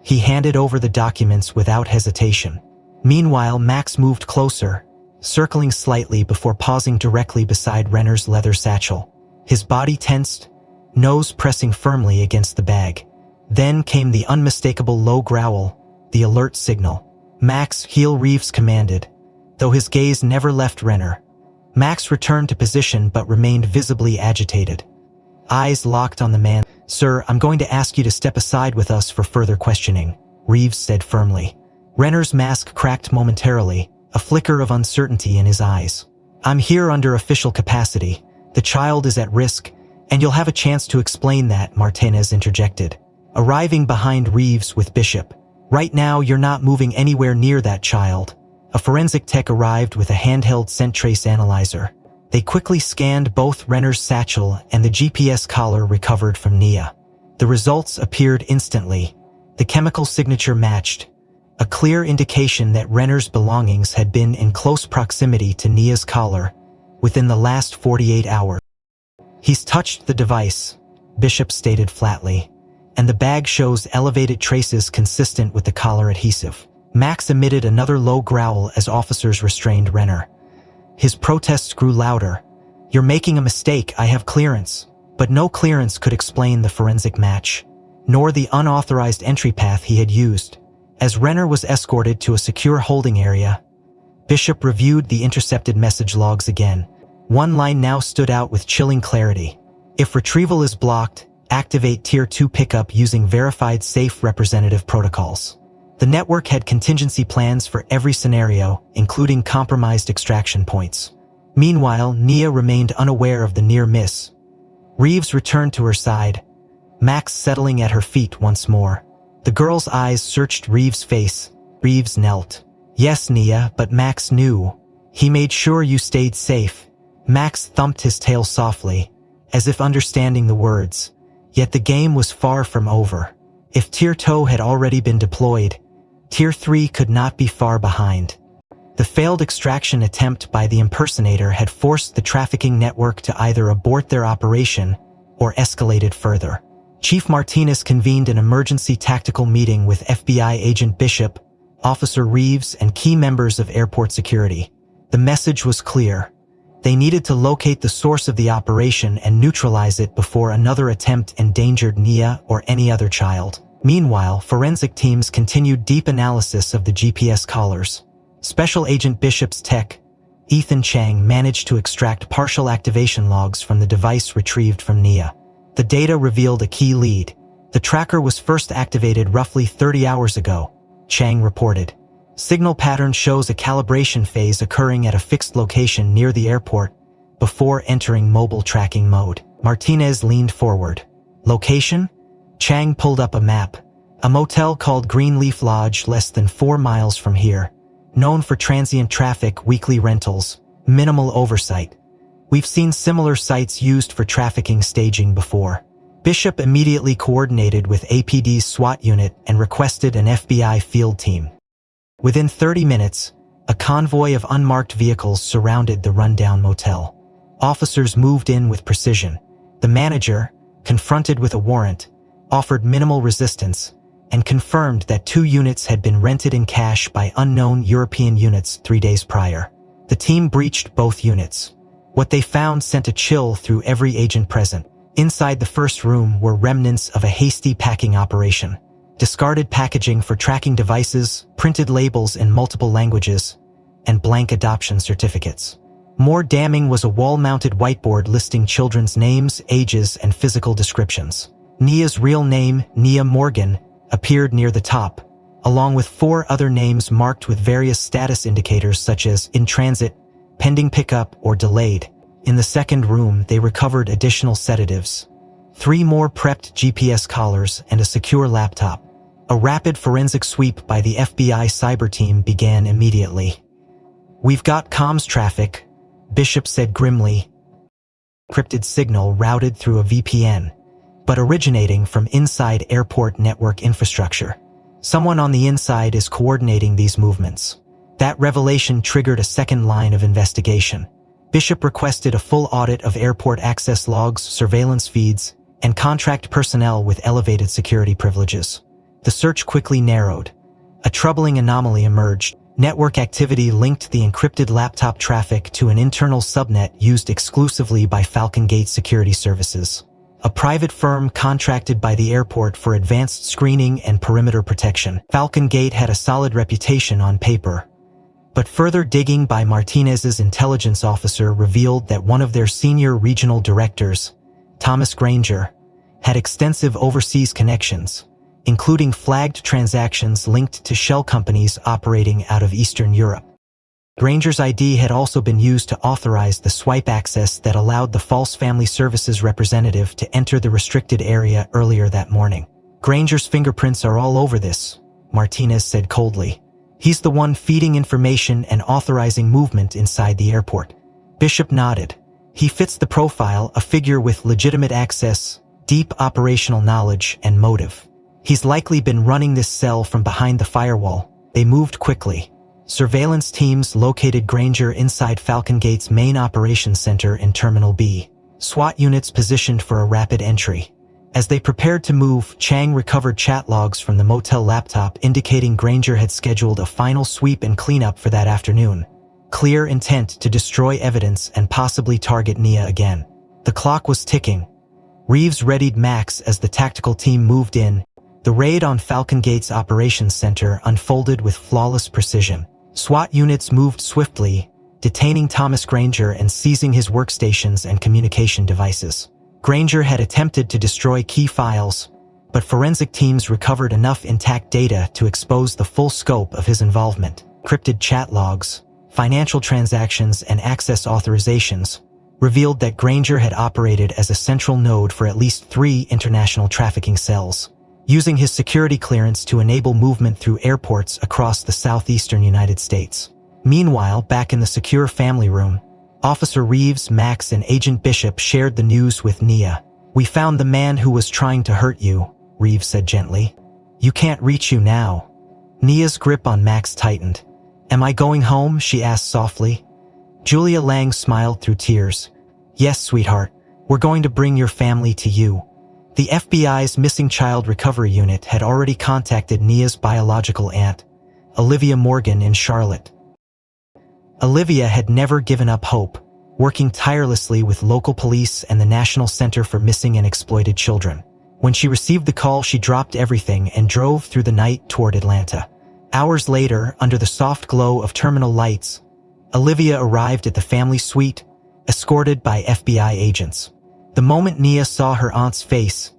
He handed over the documents without hesitation. Meanwhile, Max moved closer, circling slightly before pausing directly beside Renner's leather satchel. His body tensed, nose pressing firmly against the bag. Then came the unmistakable low growl, the alert signal. Max, heel, Reeves commanded, though his gaze never left Renner. Max returned to position but remained visibly agitated. Eyes locked on the man. Sir, I'm going to ask you to step aside with us for further questioning, Reeves said firmly. Renner's mask cracked momentarily, a flicker of uncertainty in his eyes. I'm here under official capacity. The child is at risk, and you'll have a chance to explain that, Martinez interjected, arriving behind Reeves with Bishop. Right now, you're not moving anywhere near that child. A forensic tech arrived with a handheld scent trace analyzer. They quickly scanned both Renner's satchel and the GPS collar recovered from Nia. The results appeared instantly. The chemical signature matched, a clear indication that Renner's belongings had been in close proximity to Nia's collar within the last 48 hours. He's touched the device, Bishop stated flatly, and the bag shows elevated traces consistent with the collar adhesive. Max emitted another low growl as officers restrained Renner. His protests grew louder. You're making a mistake, I have clearance. But no clearance could explain the forensic match, nor the unauthorized entry path he had used. As Renner was escorted to a secure holding area, Bishop reviewed the intercepted message logs again. One line now stood out with chilling clarity. If retrieval is blocked, activate Tier 2 pickup using verified safe representative protocols. The network had contingency plans for every scenario, including compromised extraction points. Meanwhile, Nia remained unaware of the near miss. Reeves returned to her side, Max settling at her feet once more. The girl's eyes searched Reeves' face. Reeves knelt. Yes, Nia, but Max knew. He made sure you stayed safe. Max thumped his tail softly, as if understanding the words. Yet the game was far from over. If Tier 2 had already been deployed, Tier 3 could not be far behind. The failed extraction attempt by the impersonator had forced the trafficking network to either abort their operation or escalate it further. Chief Martinez convened an emergency tactical meeting with FBI Agent Bishop, Officer Reeves, and key members of airport security. The message was clear. They needed to locate the source of the operation and neutralize it before another attempt endangered Nia or any other child. Meanwhile, forensic teams continued deep analysis of the GPS collars. Special Agent Bishop's tech, Ethan Chang, managed to extract partial activation logs from the device retrieved from Nia. The data revealed a key lead. The tracker was first activated roughly 30 hours ago, Chang reported. Signal pattern shows a calibration phase occurring at a fixed location near the airport before entering mobile tracking mode. Martinez leaned forward. Location? Chang pulled up a map. A motel called Greenleaf Lodge, less than 4 miles from here. Known for transient traffic, weekly rentals, minimal oversight. We've seen similar sites used for trafficking staging before. Bishop immediately coordinated with APD's SWAT unit and requested an FBI field team. Within 30 minutes, a convoy of unmarked vehicles surrounded the rundown motel. Officers moved in with precision. The manager, confronted with a warrant, offered minimal resistance and confirmed that 2 units had been rented in cash by unknown European units 3 days prior. The team breached both units. What they found sent a chill through every agent present. Inside the first room were remnants of a hasty packing operation. Discarded packaging for tracking devices, printed labels in multiple languages, and blank adoption certificates. More damning was a wall-mounted whiteboard listing children's names, ages, and physical descriptions. Nia's real name, Nia Morgan, appeared near the top, along with 4 other names marked with various status indicators such as in transit, pending pickup, or delayed. In the second room, they recovered additional sedatives, 3 more prepped GPS collars, and a secure laptop. A rapid forensic sweep by the FBI cyber team began immediately. "We've got comms traffic," Bishop said grimly. Encrypted signal routed through a VPN, but originating from inside airport network infrastructure. Someone on the inside is coordinating these movements. That revelation triggered a second line of investigation. Bishop requested a full audit of airport access logs, surveillance feeds, and contract personnel with elevated security privileges. The search quickly narrowed. A troubling anomaly emerged. Network activity linked the encrypted laptop traffic to an internal subnet used exclusively by Falcon Gate Security Services, a private firm contracted by the airport for advanced screening and perimeter protection. Falcon Gate had a solid reputation on paper, but further digging by Martinez's intelligence officer revealed that one of their senior regional directors, Thomas Granger, had extensive overseas connections, including flagged transactions linked to shell companies operating out of Eastern Europe. Granger's ID had also been used to authorize the swipe access that allowed the false family services representative to enter the restricted area earlier that morning. "Granger's fingerprints are all over this," Martinez said coldly. "He's the one feeding information and authorizing movement inside the airport." Bishop nodded. "He fits the profile, a figure with legitimate access, deep operational knowledge, and motive. He's likely been running this cell from behind the firewall." They moved quickly. Surveillance teams located Granger inside Falcon Gate's main operations center in Terminal B. SWAT units positioned for a rapid entry. As they prepared to move, Chang recovered chat logs from the motel laptop indicating Granger had scheduled a final sweep and cleanup for that afternoon. Clear intent to destroy evidence and possibly target Nia again. The clock was ticking. Reeves readied Max as the tactical team moved in. The raid on Falcon Gate's operations center unfolded with flawless precision. SWAT units moved swiftly, detaining Thomas Granger and seizing his workstations and communication devices. Granger had attempted to destroy key files, but forensic teams recovered enough intact data to expose the full scope of his involvement. Encrypted chat logs, financial transactions, and access authorizations revealed that Granger had operated as a central node for at least 3 international trafficking cells, using his security clearance to enable movement through airports across the southeastern United States. Meanwhile, back in the secure family room, Officer Reeves, Max, and Agent Bishop shared the news with Nia. "We found the man who was trying to hurt you," Reeves said gently. "You can't reach you now." Nia's grip on Max tightened. "Am I going home?" she asked softly. Julia Lang smiled through tears. "Yes, sweetheart. We're going to bring your family to you." The FBI's Missing Child Recovery Unit had already contacted Nia's biological aunt, Olivia Morgan, in Charlotte. Olivia had never given up hope, working tirelessly with local police and the National Center for Missing and Exploited Children. When she received the call, she dropped everything and drove through the night toward Atlanta. Hours later, under the soft glow of terminal lights, Olivia arrived at the family suite, escorted by FBI agents. The moment Nia saw her aunt's face,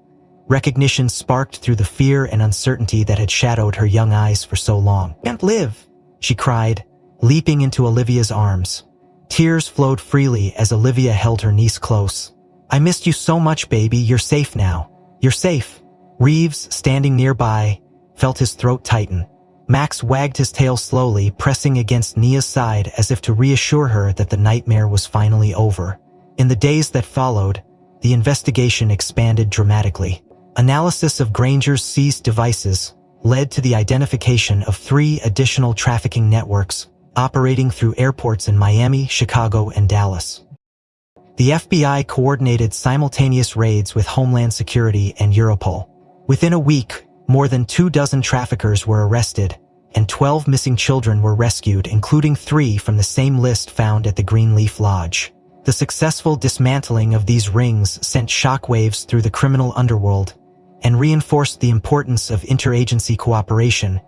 recognition sparked through the fear and uncertainty that had shadowed her young eyes for so long. "Can't live," she cried, leaping into Olivia's arms. Tears flowed freely as Olivia held her niece close. "I missed you so much, baby. You're safe now. You're safe." Reeves, standing nearby, felt his throat tighten. Max wagged his tail slowly, pressing against Nia's side as if to reassure her that the nightmare was finally over. In the days that followed, the investigation expanded dramatically. Analysis of Granger's seized devices led to the identification of 3 additional trafficking networks operating through airports in Miami, Chicago, and Dallas. The FBI coordinated simultaneous raids with Homeland Security and Europol. Within a week, more than 24 traffickers were arrested, and 12 missing children were rescued, including 3 from the same list found at the Greenleaf Lodge. The successful dismantling of these rings sent shockwaves through the criminal underworld and reinforced the importance of interagency cooperation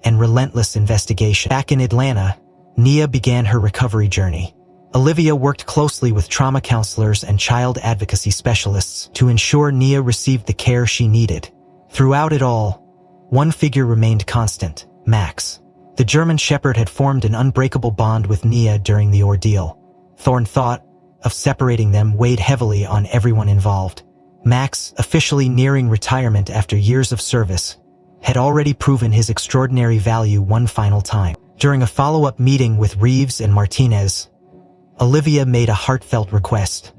and relentless investigation. Back in Atlanta, Nia began her recovery journey. Olivia worked closely with trauma counselors and child advocacy specialists to ensure Nia received the care she needed. Throughout it all, one figure remained constant: Max. The German Shepherd had formed an unbreakable bond with Nia during the ordeal. Thought of separating them weighed heavily on everyone involved. Max, officially nearing retirement after years of service, had already proven his extraordinary value one final time. During a follow-up meeting with Reeves and Martinez, Olivia made a heartfelt request.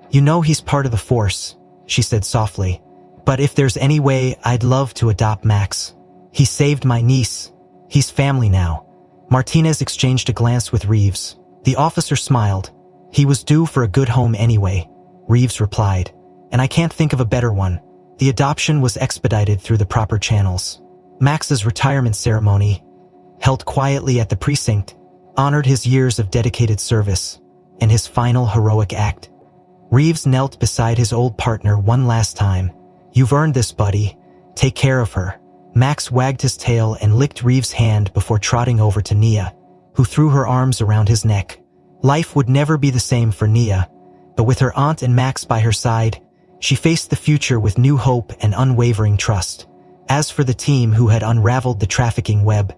"You know he's part of the force," she said softly, "but if there's any way, I'd love to adopt Max. He saved my niece. He's family now." Martinez exchanged a glance with Reeves. The officer smiled. "He was due for a good home anyway," Reeves replied, "and I can't think of a better one." The adoption was expedited through the proper channels. Max's retirement ceremony, held quietly at the precinct, honored his years of dedicated service and his final heroic act. Reeves knelt beside his old partner one last time. "You've earned this, buddy. Take care of her." Max wagged his tail and licked Reeves' hand before trotting over to Nia, who threw her arms around his neck. Life would never be the same for Nia, but with her aunt and Max by her side, she faced the future with new hope and unwavering trust. As for the team who had unraveled the trafficking web,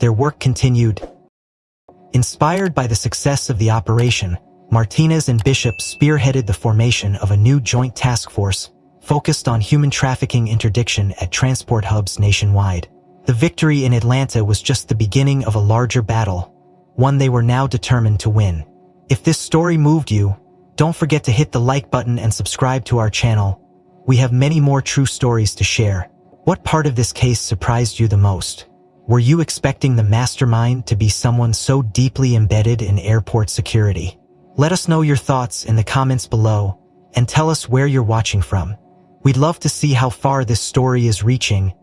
their work continued. Inspired by the success of the operation, Martinez and Bishop spearheaded the formation of a new joint task force focused on human trafficking interdiction at transport hubs nationwide. The victory in Atlanta was just the beginning of a larger battle, one they were now determined to win. If this story moved you, don't forget to hit the like button and subscribe to our channel. We have many more true stories to share. What part of this case surprised you the most? Were you expecting the mastermind to be someone so deeply embedded in airport security? Let us know your thoughts in the comments below and tell us where you're watching from. We'd love to see how far this story is reaching